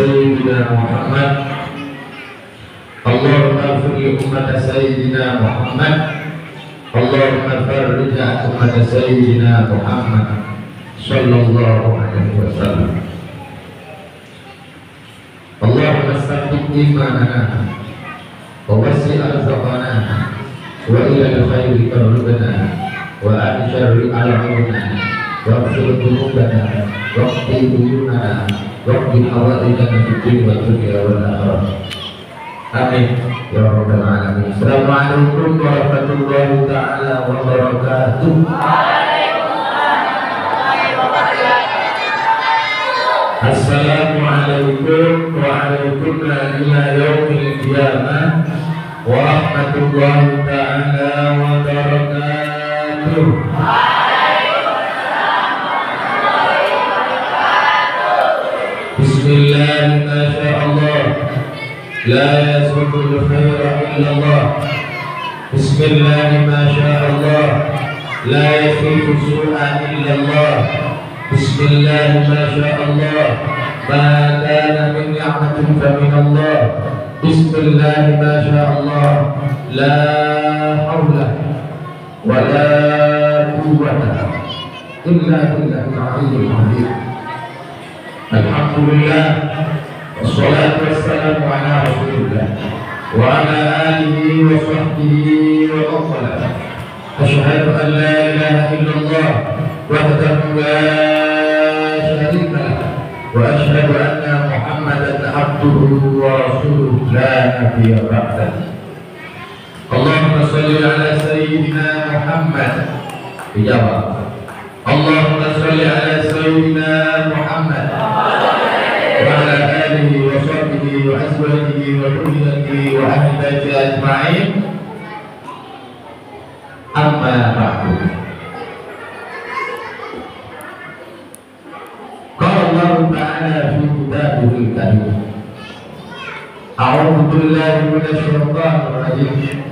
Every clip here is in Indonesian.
سيدنا محمد اللهم اغفر لأمة سيدنا محمد اللهم فرج عن أمة سيدنا محمد صلى الله عليه وسلم اللهم ثبت إيماننا ووسع أرزقنا وإلى الخير قربنا وعن شر ألعننا واغفر ذنوبنا واقض ديوننا واقض حوائجنا في الدين والدنيا والآخرة آمين يا رب العالمين. Assalamualaikum warahmatullahi taala wabarakatuh. Assalamualaikum waalaikumsalam ila yaumil qiyamah warahmatullahi taala wabarakatuh. Bismillah, masyaallah, la yasbiqul khaira illallah. Bismillah, masyaallah, la yafiqu su'a illallah. Bismillah, masyaallah, ma kana min ni'matin fa min Allah. Bismillah, masyaallah, la haula wa la quwwata illa billahil aliyyil azim. Alhamdulillah, wassalatu wassalamu ala rasulillah wa ala alihi wa sahbihi wa man. Asyhadu an la ilaha illallah wahdahu la syarika lah wa asyhadu anna Muhammadan abduhu wa rasuluhu la nabiyya ba'dahu. Allahumma shalli ala sayyidina Muhammad. Dijawab. Allahumma shalli ala sayyidina Muhammad wa ala alihi wa sahbihi wa azwajihi wa dhurriyyatihi wa ahli baitihi ajma'in. Amma ba'du. Qala Allah ta'ala fi kitabihil karim. A'udzu billahi minasy syaithanir rajim.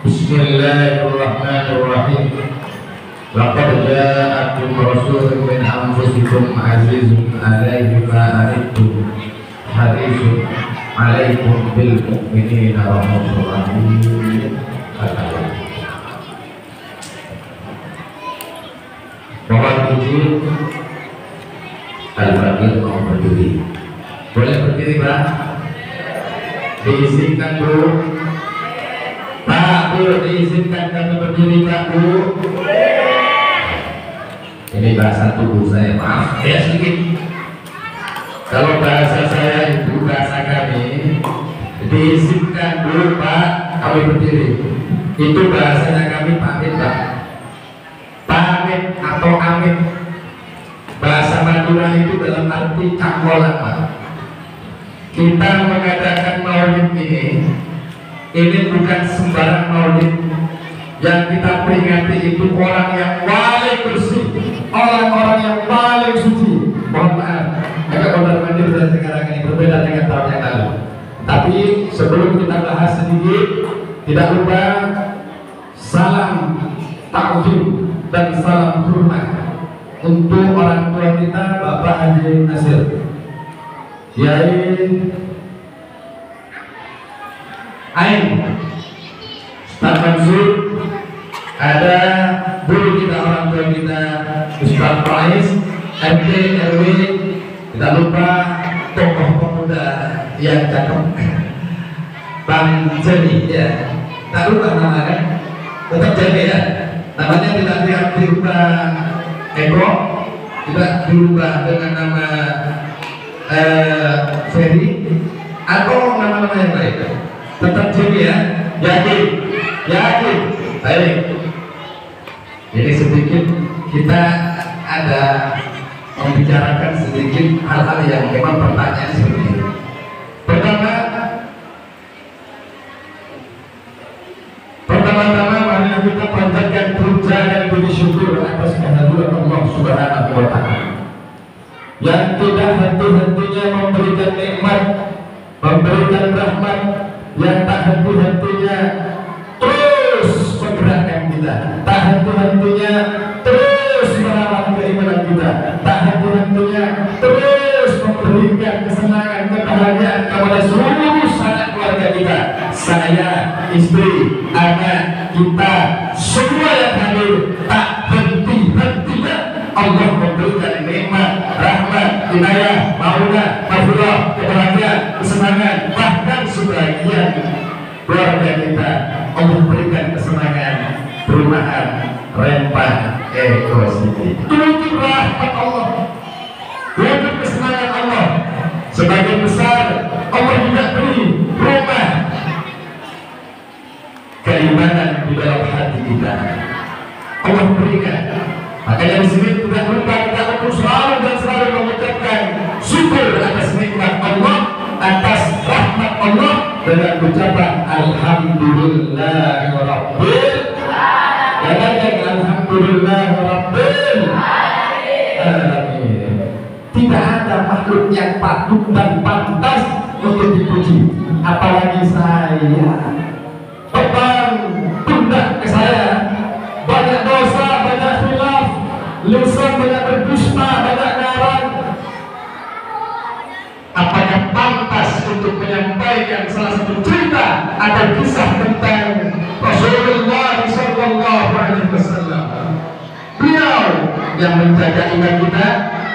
Bismillahirrahmanirrahim. Laqad ja'akum rasulun min anfusikum azizun 'alaihi ma 'anittum harisun 'alaikum bil mu'minina ra'ufur rahim. Mohon izin Al-Fakir mau berdiri. Boleh berdiri, Pak? Diizinkan, Bu. Pak, Bu, diizinkan kami berdiri, Pak, Bu. Ini bahasa tubuh saya, maaf ya sedikit. Kalau bahasa saya itu bahasa kami, diizinkan dulu Pak, kami berdiri. Itu bahasanya kami pamit, Pak. Pamit atau amit. Bahasa Madura itu dalam arti cangkolan, Pak. Kita mengadakan maulid ini bukan sembarang maulid. Yang kita peringati itu orang yang paling bersih, orang-orang yang paling suci. Mohon maaf, agak mondar-mandir dan sekarang ini berbeda dengan tahun yang lalu. Tapi sebelum kita bahas sedikit, tidak lupa salam takzim dan salam hormat untuk orang tua kita, Bapak Haji Nasir, Kiai Ain, Ustaz Mansur, ada guru kita, orang tua kita Ustaz Faiz, RT RW, tidak lupa tokoh pemuda yang cakep Bang Jeni, ya, tak lupa namanya, tetap Jeni ya, namanya tidak dirubah Eko, tidak dirubah dengan nama Ferry atau nama-nama yang lain, tetap Jeni ya, yakin, baik. Jadi sedikit kita ada membicarakan sedikit hal-hal yang memang pertanyaan seperti ini. Pertama-tama marilah kita panjatkan puja dan puji syukur atas kehadiran Allah Subhanahu wa Ta'ala yang tidak henti-hentinya memberikan nikmat, memberikan rahmat, yang tak henti-hentinya terus menggerakkan kita, tak henti-hentinya terus merawat keimanan kita, tak henti-hentinya terus memberikan kesenangan kita semua yang hadir tak henti-hentinya Allah memberikan nikmat, rahmat, hidayah, maunah, maghfirah, kebahagiaan, kesenangan, bahkan sebagian keluarga kita Allah berikan kesenangan, perumahan, rempah, Eco City. Itu rahmat Allah, itu kesenangan Allah. Sebagian besar Allah tidak beri rumah, keimanan di dalam hati kita Allah berikan. Makanya di sini tidak lupa kita untuk selalu dan selalu mengucapkan syukur atas nikmat Allah, atas rahmat Allah dengan ucapan Alhamdulillahirabbil alamin. Alhamdulillahirabbil alamin. Tidak ada makhluk yang patut dan pantas untuk dipuji, apalagi saya. Beban pundak ke saya, banyak dosa, banyak khilaf, lisan banyak berdusta, banyak ngarang. Apakah pantas untuk menyampaikan salah satu cerita atau kisah tentang Rasulullah SAW? Beliau yang menjaga iman kita,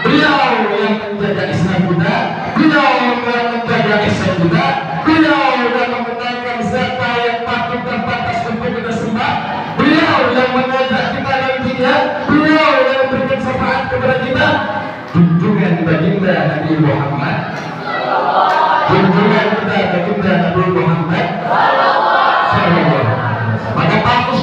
beliau yang menjaga Islam kita, beliau yang menjaga Islam kita, beliau yang mengenalkan siapa yang patut dan pantas untuk kita sembah, beliau yang mengajak kita nantinya, beliau yang memberikan syafaat kepada kita. Junjungan baginda Nabi Muhammad, junjungan kita baginda Nabi Muhammad sallallahu. Maka patut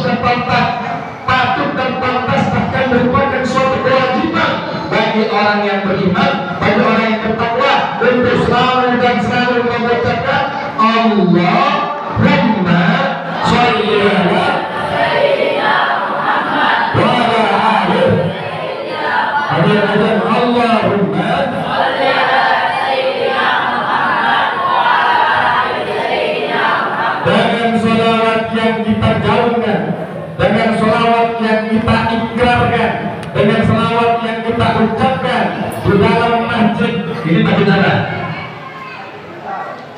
dan pantas bahkan merupakan suatu kewajiban bagi orang yang beriman, bagi orang yang bertakwa untuk selalu dan selalu mengucapkan Allahumma sholli ala sayyidina Muhammad wa ala ali sayyidina Allahumma sholli ala sayyidina Muhammad wa ala ali sayyidina Muhammad. Dengan sholawat yang kita gaungkan, dengan sholawat yang kita ikrarkan, dengan sholawat yang kita ucapkan di dalam masjid ini masjid apa?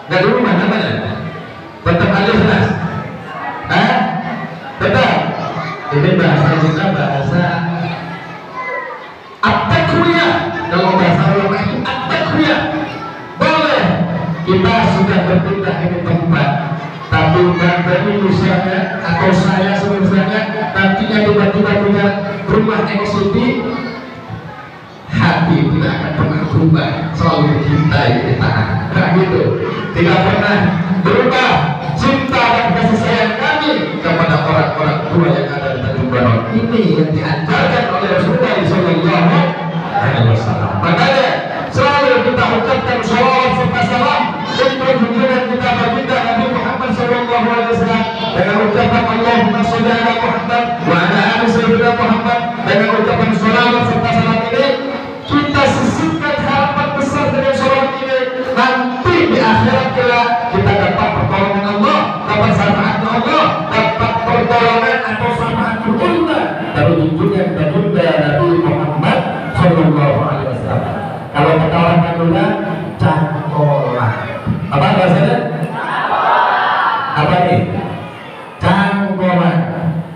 Nggak di rumah namanya? Tetap ada jelas? Tetap? Ini bahasa kita bahasa at-takwiyah. Kalau bahasa ulama itu at-takwiyah. Boleh kita sudah berpindah ini tempat, tapi dari misalnya atau saya sebenarnya nantinya tiba-tiba punya rumah eksekutif, hati tidak akan pernah berubah, selalu mencintai kita. Nah gitu, tidak pernah berubah cinta dan kasih sayang kami kepada orang-orang tua yang ada di Tanjung Barat. Ini yang diajarkan oleh Rasulullah SAW. Makanya selalu kita ucapkan sholawat serta salam untuk junjungan kita baginda Nabi Muhammad SAW dengan ucapan Allahumma sholli ala Muhammad wa ala ali sayyidina Muhammad. Dengan ucapan sholawat serta salam ini kita sisipkan harapan besar dengan sholawat ini, nanti di akhirat kelak kita dapat pertolongan Allah, dapat syafaatnya Allah, dapat pertolongan atau syafaat Allah dari junjungan baginda Nabi Muhammad SAW. Kalau kata orang Madura, cangkola. Apa bahasanya? Apa nih? Cangkola.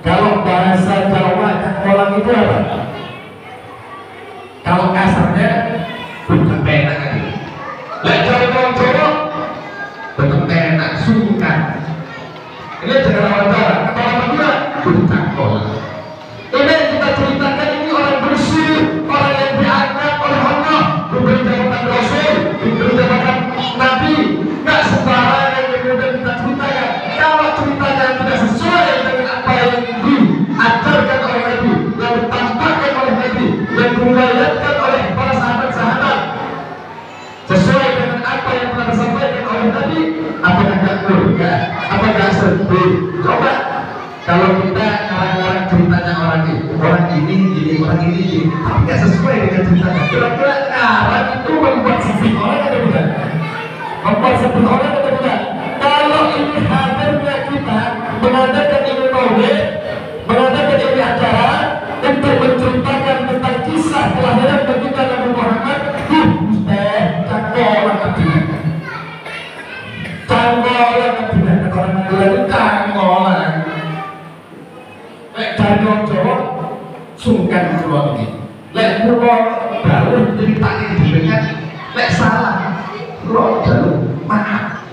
Kalau bahasa Jawa, cangkola itu apa? Kalau kasarnya, bukan penak lagi. Lejar orang bukan penak, sungkan. Ini jangan orang Jawa. Kata orang Madura, bukan cangkola. Ini yang kita ceritakan ini orang bersih, orang yang diangkat oleh Allah, diberi jabatan Rasul, diberi jabatan Nabi. Nggak sembarangan yang kemudian kita ceritakan. Kalau ceritanya tidak sesuai dengan apa yang diajarkan oleh Nabi, yang ditampakkan oleh Nabi, yang diriwayatkan oleh para sahabat-sahabat, sesuai dengan apa yang telah disampaikan oleh Nabi, apakah nggak murka? Apakah sedih? Coba kalau kita ngarang-ngarang ceritanya orang ini, tapi nggak sesuai dengan ceritanya. Kira-kira ngarang itu membuat sedih orang atau bukan? Membuat sedih orang atau bukan? Kalau ini hadirnya kita mengadakan ini maulid, mengadakan ini acara untuk menceritakan tentang kisah kelahiran baginda Nabi Muhammad, canggolan abdinya. Canggolan abdinya, orang Madura itu canggolan. lek dari orang Jawa sungkan kula iki. Lek kula baru diceritani jenengan lek salah kula jaluk maaf.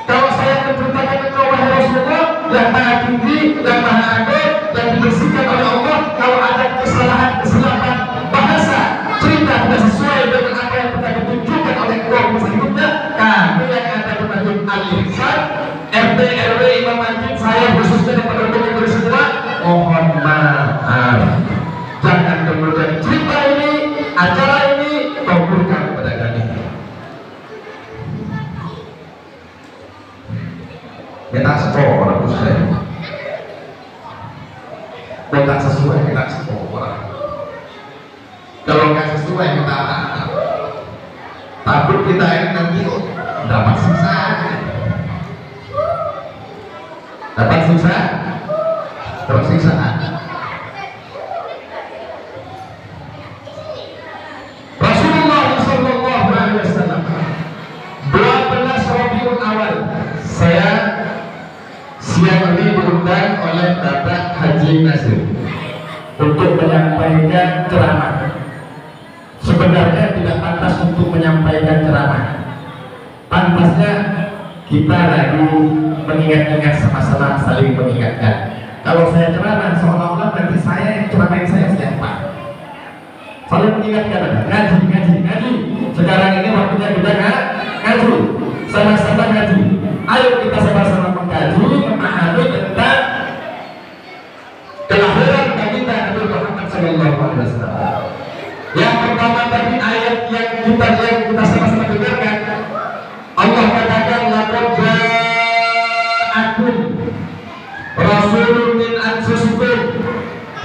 Kalau saya menceritakan engkau wahai Rasulullah yang maha tinggi, yang maha agung, yang dibersihkan oleh Allah, kalau ada kesalahan bahasa cerita tidak sesuai dengan apa yang pernah ditunjukkan oleh kaum selanjutnya, kami yang ada bertajuk Al-Ihsan, RT RW Imam Masjid, saya khususnya yang pendukung itu semua, mohon maaf. Jangan kemudian cerita ini, acara ini kumpulkan kepada kami. Kita sekolah orang muslim, kita sesuai kita sekolah. Kalau nggak sesuai kita takut kita ini nanti dapat siksa, terus siksaan. Rasulullah Shallallahu Alaihi Wasallam 12 Rabiul Awal saya siang ini diundang oleh Bapak Haji Nasir untuk menyampaikan ceramah. Sebenarnya tidak pantas untuk menyampaikan ceramah. Pantasnya kita lagi mengingat-ingat sama-sama, saling mengingatkan. Kalau saya ceramah seolah-olah nanti saya yang ceramahin saya siapa? Saling mengingatkan, ngaji. Sekarang ini waktunya kita ngaji, sama-sama ngaji. Ayo kita sama-sama mengkaji, memahami tentang kelahiran baginda Nabi Muhammad SAW. Yang pertama tadi ayat yang kita sama-sama dengarkan, Allah katakan laqad ja'akum rasulun min anfusikum,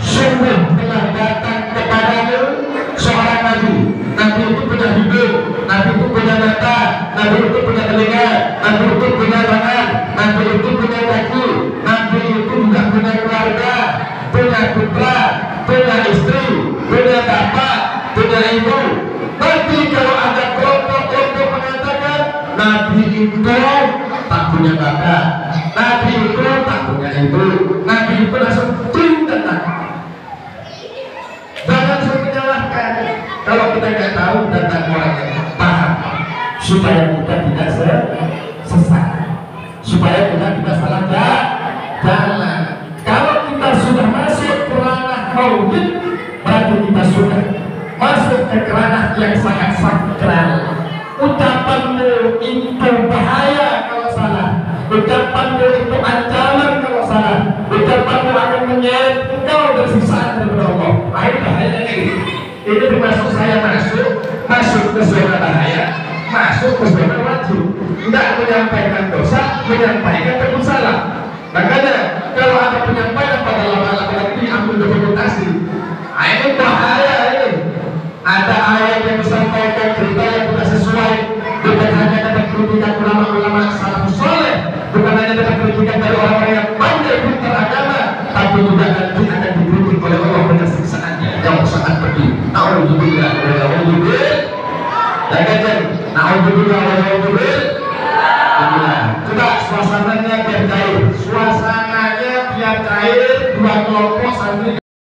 sungguh telah datang kepadamu seorang nabi. Nabi itu punya hidung, nabi itu punya mata, nabi itu punya telinga, nabi itu punya tangan, nabi itu punya kaki, nabi itu juga punya keluarga, punya putra, punya istri, punya bapak, punya ibu. Tapi kalau ada kelompok-kelompok mengatakan nabi itu tak punya bapak, nabi itu tak punya ibu, nabi itu langsung tentang. Jangan suruh menyalahkan. Kalau kita nggak tahu tentang orang yang paham, supaya kita tidak sesat, supaya kita tidak salah jalan. Kalau kita sudah masuk ke ranah maulid, berarti kita sudah masuk ke ranah yang sangat sakral. Ucapanmu itu bahaya kalau salah, ucapanmu itu ancaman kalau salah, ucapanmu akan menyeret kau bersiksaan daripada Allah. Bahayanya ini. Ini termasuk saya masuk ke zona bahaya, masuk ke zona wajib. Tidak menyampaikan dosa, menyampaikan salah. Makanya kalau ada penyampaian pada lama-lama ini ambil dokumentasi. Ini bahaya ini. Ada ayat yang disampaikan, cerita yang tidak sesuai, bukan hanya dapat kritikan ulama-ulama salafus saleh, bukan hanya dapat kritikan dari orang-orang yang pandai pintar agama, tapi juga nanti akan dikritik oleh Allah dengan siksaannya yang sangat pedih. Na'udzubillah wa na'udzubillah. Na'udzubillah wa na'udzubillah. Coba suasananya biar cair. Suasananya biar cair. Dua kelompok santri